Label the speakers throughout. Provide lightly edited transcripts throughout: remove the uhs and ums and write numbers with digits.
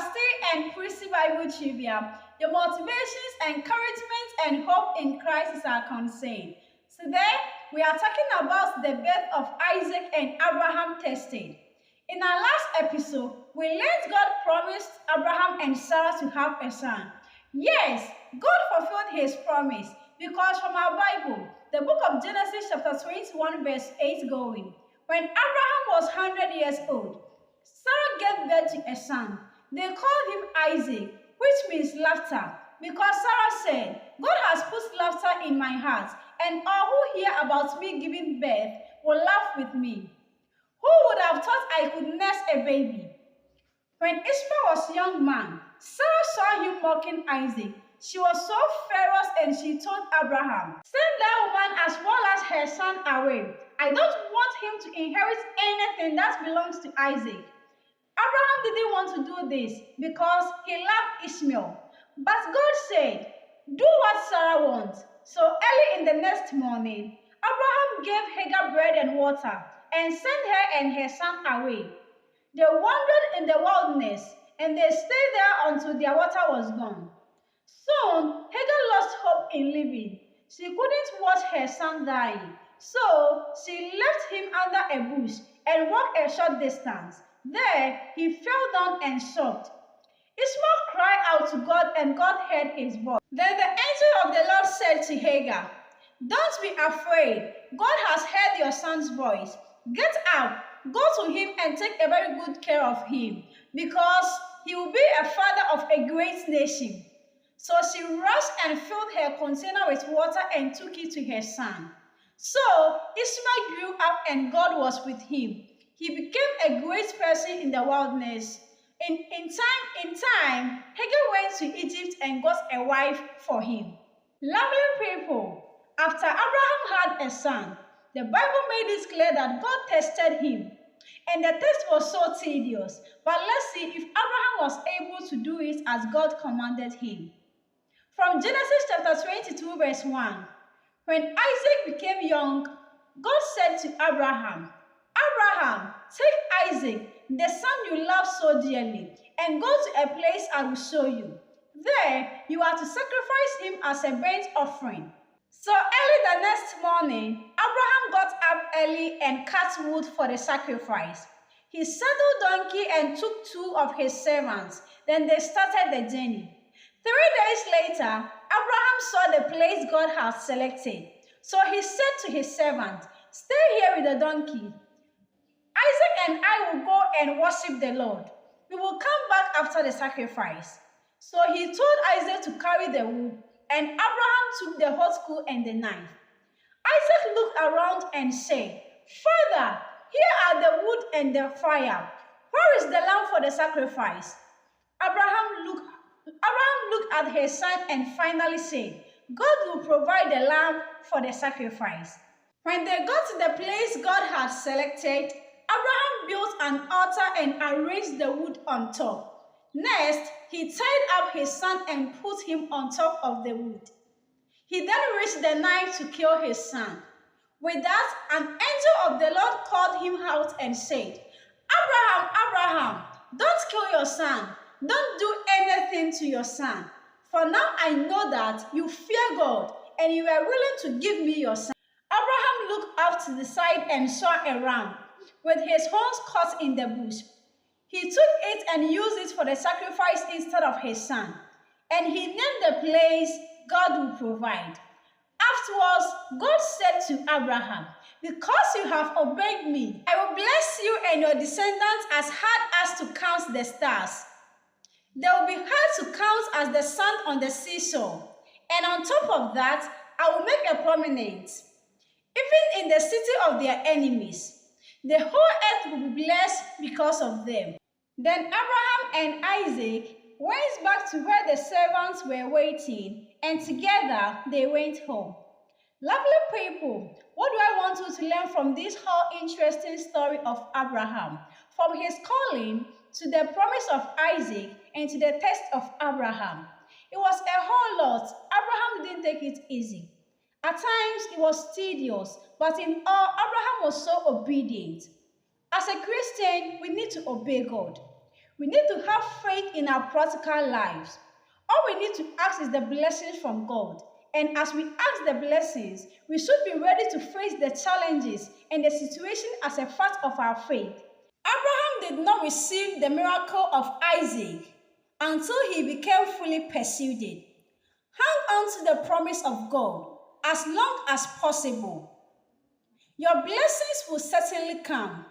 Speaker 1: Pastee and Priscy Bible Trivia. Your motivations, encouragement, and hope in Christ are concerned. Today, we are talking about the birth of Isaac and Abraham tested. In our last episode, we learned God promised Abraham and Sarah to have a son. Yes, God fulfilled his promise because from our Bible, the book of Genesis chapter 21 verse 8 going, when Abraham was 100 years old, Sarah gave birth to a son. They called him Isaac, which means laughter, because Sarah said, God has put laughter in my heart, and all who hear about me giving birth will laugh with me. Who would have thought I could nurse a baby? When Ishmael was a young man, Sarah saw him mocking Isaac. She was so furious and she told Abraham, send that woman as well as her son away. I don't want him to inherit anything that belongs to Isaac. Abraham didn't want to do this because he loved Ishmael. But God said, do what Sarah wants. So early in the next morning, Abraham gave Hagar bread and water and sent her and her son away. They wandered in the wilderness and they stayed there until their water was gone. Soon, Hagar lost hope in living. She couldn't watch her son dying, so she left him under a bush and walked a short distance. There, he fell down and sobbed. Ishmael cried out to God, and God heard his voice. Then the angel of the Lord said to Hagar, don't be afraid. God has heard your son's voice. Get up, go to him and take a very good care of him, because he will be a father of a great nation. So she rushed and filled her container with water and took it to her son. So Ishmael grew up and God was with him. He became a great person in the wilderness. In time, Hagar went to Egypt and got a wife for him. Lovely people, after Abraham had a son, the Bible made it clear that God tested him. And the test was so tedious. But let's see if Abraham was able to do it as God commanded him. From Genesis chapter 22 verse 1, when Isaac became young, God said to Abraham, Abraham, take Isaac, the son you love so dearly, and go to a place I will show you. There, you are to sacrifice him as a burnt offering. So early the next morning, Abraham got up early and cut wood for the sacrifice. He saddled donkey and took two of his servants. Then they started the journey. 3 days later, Abraham saw the place God had selected. So he said to his servant, stay here with the donkey. Isaac and I will go and worship the Lord. We will come back after the sacrifice. So he told Isaac to carry the wood, and Abraham took the hot coal and the knife. Isaac looked around and said, Father, here are the wood and the fire. Where is the lamb for the sacrifice? Abraham looked at his son and finally said, God will provide the lamb for the sacrifice. When they got to the place God had selected, Abraham built an altar and arranged the wood on top. Next, he tied up his son and put him on top of the wood. He then raised the knife to kill his son. With that, an angel of the Lord called him out and said, Abraham, Abraham, don't kill your son. Don't do anything to your son. For now I know that you fear God and you are willing to give me your son. Abraham looked up to the side and saw a ram with his horns caught in the bush. He took it and used it for the sacrifice instead of his son. And he named the place God will provide. Afterwards, God said to Abraham, because you have obeyed me, I will bless you and your descendants as hard as to count the stars. They will be hard to count as the sand on the seashore. And on top of that, I will make a prominent, even in the city of their enemies. The whole earth will be blessed because of them. Then Abraham and Isaac went back to where the servants were waiting, and together they went home. Lovely people, what do I want you to learn from this whole interesting story of Abraham? From his calling to the promise of Isaac and to the test of Abraham. It was a whole lot. Abraham didn't take it easy. At times it was tedious, but in all, Abraham was so obedient. As a Christian, we need to obey God. We need to have faith in our practical lives. All we need to ask is the blessings from God. And as we ask the blessings, we should be ready to face the challenges and the situation as a fact of our faith. Abraham did not receive the miracle of Isaac until he became fully persuaded. Hang on to the promise of God as long as possible. Your blessings will certainly come.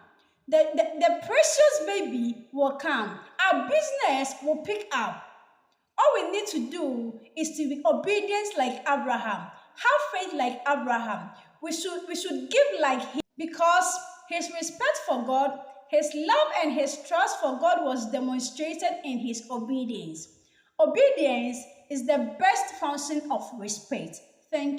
Speaker 1: The precious baby will come. Our business will pick up. All we need to do is to be obedient like Abraham. Have faith like Abraham. We should give like him because his respect for God, his love and his trust for God was demonstrated in his obedience. Obedience is the best function of respect. Thank you.